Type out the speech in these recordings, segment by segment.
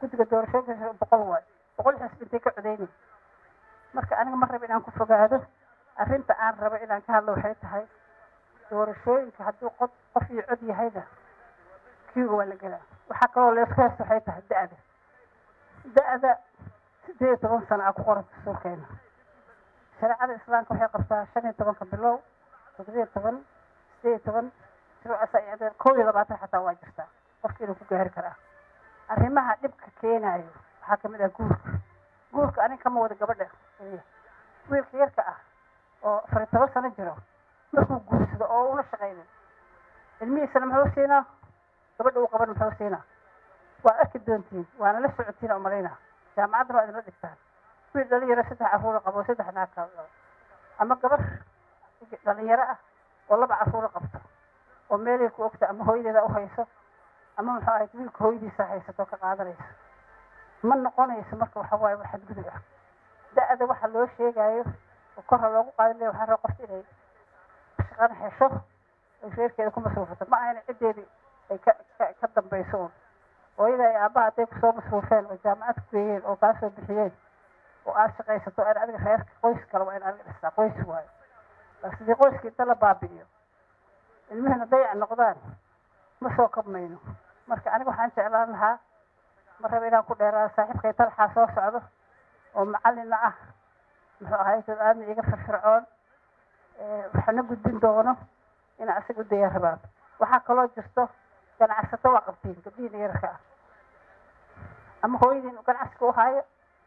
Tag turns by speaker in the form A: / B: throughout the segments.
A: guddiga doorashooyinka boqol waay boqol xisbi intay ka codeynay marka aniga ma raba inaan ku fogaado arrinta aan raba inaan ka hadlo waxay tahay doorashooyinka hadduu qof iyo cod yahayda kiiga waa la gelaa waxaa kaloo leesku haysta waxay tahay da-da 18 sano aa ku qoran dastuurkeena shareecada islaamka waxay qabtaa 15 bilow 17 18 21 xataa waa jirtaa qofka inuu ku gaari karaa arrimaha dhibka keenayo waxaa kamid ah guurka aniga kama wada gabadha wiilka yarka ah oo 17 sano jiro markuu guursado oo una shaqeynin ilmihiisana muxuu siinaa gabadha uu qaban muxuu siinaa waa arki doontiin waana la socotiin oo malaynaa jaamacadda waa idinla dhigtaan wiil dhalinyaro 3 carruur qabo 3 naag qabo ama gabar dhalinyaro ah oo 2 carruur qabto oo meelay ku ogta ama hooyadeeda u hayso ama muxuu ahayd wiilka hooyadiisa haysato ka qaadanayso ma noqonayso marka waxa waaye wax gudub ah da-da waxa loo sheegayo oo kor loogu qaadan leeyahay waxa rabo qofta inay shaqada hesho ay reerkeeda ku masruufato ma ayna cideedii ay ka dambayso hooyada ay aabaha ay ku soo masruufeen oo jaamacad ku geeyeen oo kaasoo bixiyeen oo aad shaqaysato aan adiga reerka qoys kale waa in adiga dhistaa qoys waayo sidii qoyskii inta la baabi'iyo ilmihina dayac noqdaan ma soo kabmayno marka aniga waxaan jeclaan lahaa ma raba inaan ku dheeraado saaxiibkay talxaa soo socdo oo macallina ah muxuu ahayd aadna iga firfircoon waxaana gudbin doono inaan asaga u daya rabaa waxaa kaloo jirto ganacsato waa qabtiin gabdhihiina yararka ah ama hooyadiin ganacsiga u haayo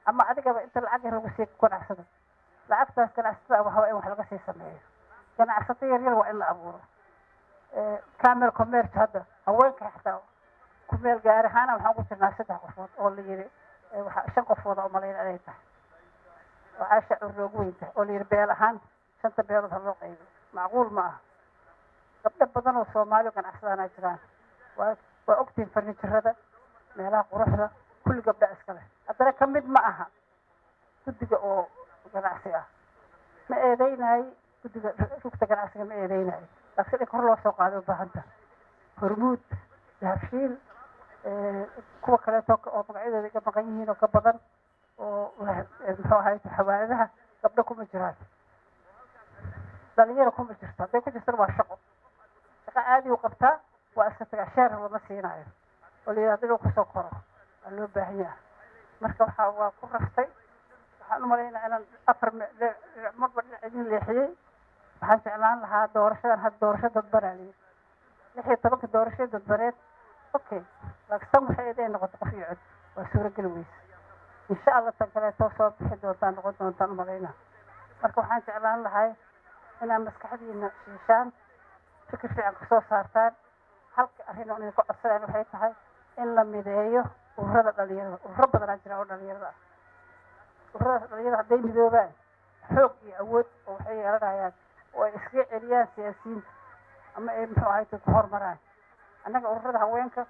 A: ama adigaba inta lacag yar lagu sii ganacsado lacagtaas ganacsatada waxaa in wax laga sii sameeyo ganacsato yaryar waa in la abuuro camel commerce hadda haweenka xataa ku meel gaar ahaan waxaan ku jirnaa 3 qofood oo la yiri waxa 5 qofood oo malayn ay tahay waxa shacur loogu weynta oo la yiri beel ahaan 5 beelood loo qaybiyo macquul ma aha gabdho badan oo Soomaali ganacsadana jiraan waa ogtiin furniture-rada meelaha quruxda kulli gabdho iska leh haddana ka mid ma aha guddiga oo ganacsi ah ma eedeynay guddiga rugta ganacsiga ma eedeynay laakiin kor loo soo qaado baahanta hormuud dahabshiil kuwa kale oo magacyadooda ka maqan yihiin oo ka badan oo muxuu ahayd xawaalaha gabdho kuma jiraan dhalinyaro kuma jirto hadday ku jirtaan waa shaqo caadi u qabtaa waa iska tagaa sheer lama siinayo oo la yiraahdo inuu kusoo koro waa loo baahan yahay marka waa ku raftay waxaan u malaynaa inaan 4 marba idin leexiyey waxaan jeclaan lahaa doorashadan had doorasho dadbanaayo 16 doorasho dadbaneed okay laakiin waxay idin noqoto qof iyo cod waa suuragal weyse insha Allah tan kale soo bixi doontaan noqon doontaan u malaynaa marka waxaan jeclaan lahaa inaan maskaxdiina shiishaan fikir fiican ku soo saartaan halka arrin oo ku codsadaan waxay tahay in la mideeyo ururada dhalinyarada ururo badan jira oo dhalinyarada ah ururada dhalinyarada hadday midoobaan xoog iyo awood oo waxay yeelanayaan oo ay iska celiyaan siyaasiyiinta ama ay muxuu ahayd ku hormaraan annaga ururada haweenka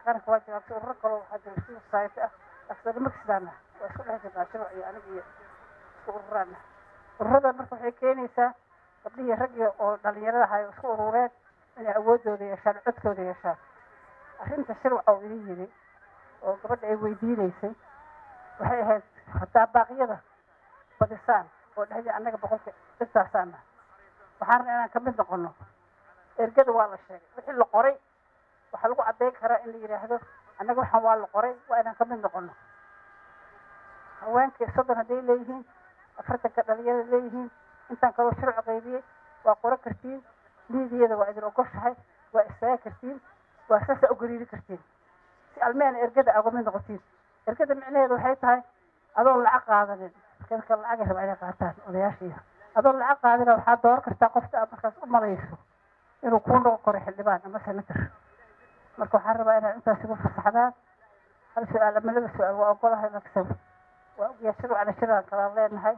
A: qaranka waa jira ururo kale oo waxaa jira civil society ah laakiin ma kisaana waa isku dhex jirnaa sharci iyo aniga iyo isku ururana ururada marka waxay keenaysaa gabdhihii ragga oo dhalinyarada ahay isku urureen inay awoodooda yeeshaan codkooda yeeshaan arrinta shirwaca oo idin yiri oo gabadha ay weydiinaysay waxay ahayd hataa baaqyada badisaan oo dhexdii annaga boqolka intaasana waxaan rabnaa inaan ka mid noqono ergada waa la sheegay wixii la qoray waxa lagu cadeyn karaa in la yiraahdo annaga waxaan waa la qoray waa inaan ka mid noqono haweenka 30 haday leeyihiin 40 dhalinyarada leeyihiin intaan kaloo sharci qaybiyay waa qoro kartiin miidiyada waa idin ogoshahay waa istaag kartiin waa saas u gariiri kartiin si almeen ergada agu mid noqotiin ergada micnaheedu waxay tahay adoo lacag qaadanin dadka lacag raba inay qaataan odayaashii adoo lacag qaadana waxaa door kartaa qofka aad markaas u malayso inuu ku noqon karo xildhibaan ama senator marka waxaan rabaa inaan intaas ugu fasaxdaan hal su'aal ama laba su'aal waa ogolahay laakiin waa ogyaashadu aan shiraan kala leenahay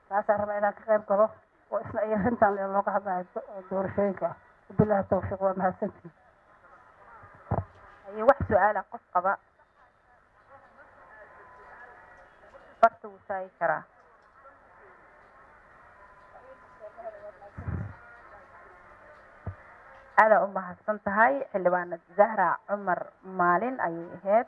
A: taasaan rabaa inaan ka qayb galo oo isna ay arrintan looga hadlayo doorashooyinka billahi tawfiiq waa mahadsantihiin
B: ay wax su'aal qof qaba barta uu saay karaa aad u mahadsan tahay xildhibaanad Zahra Cumar Maalin ayay ahayd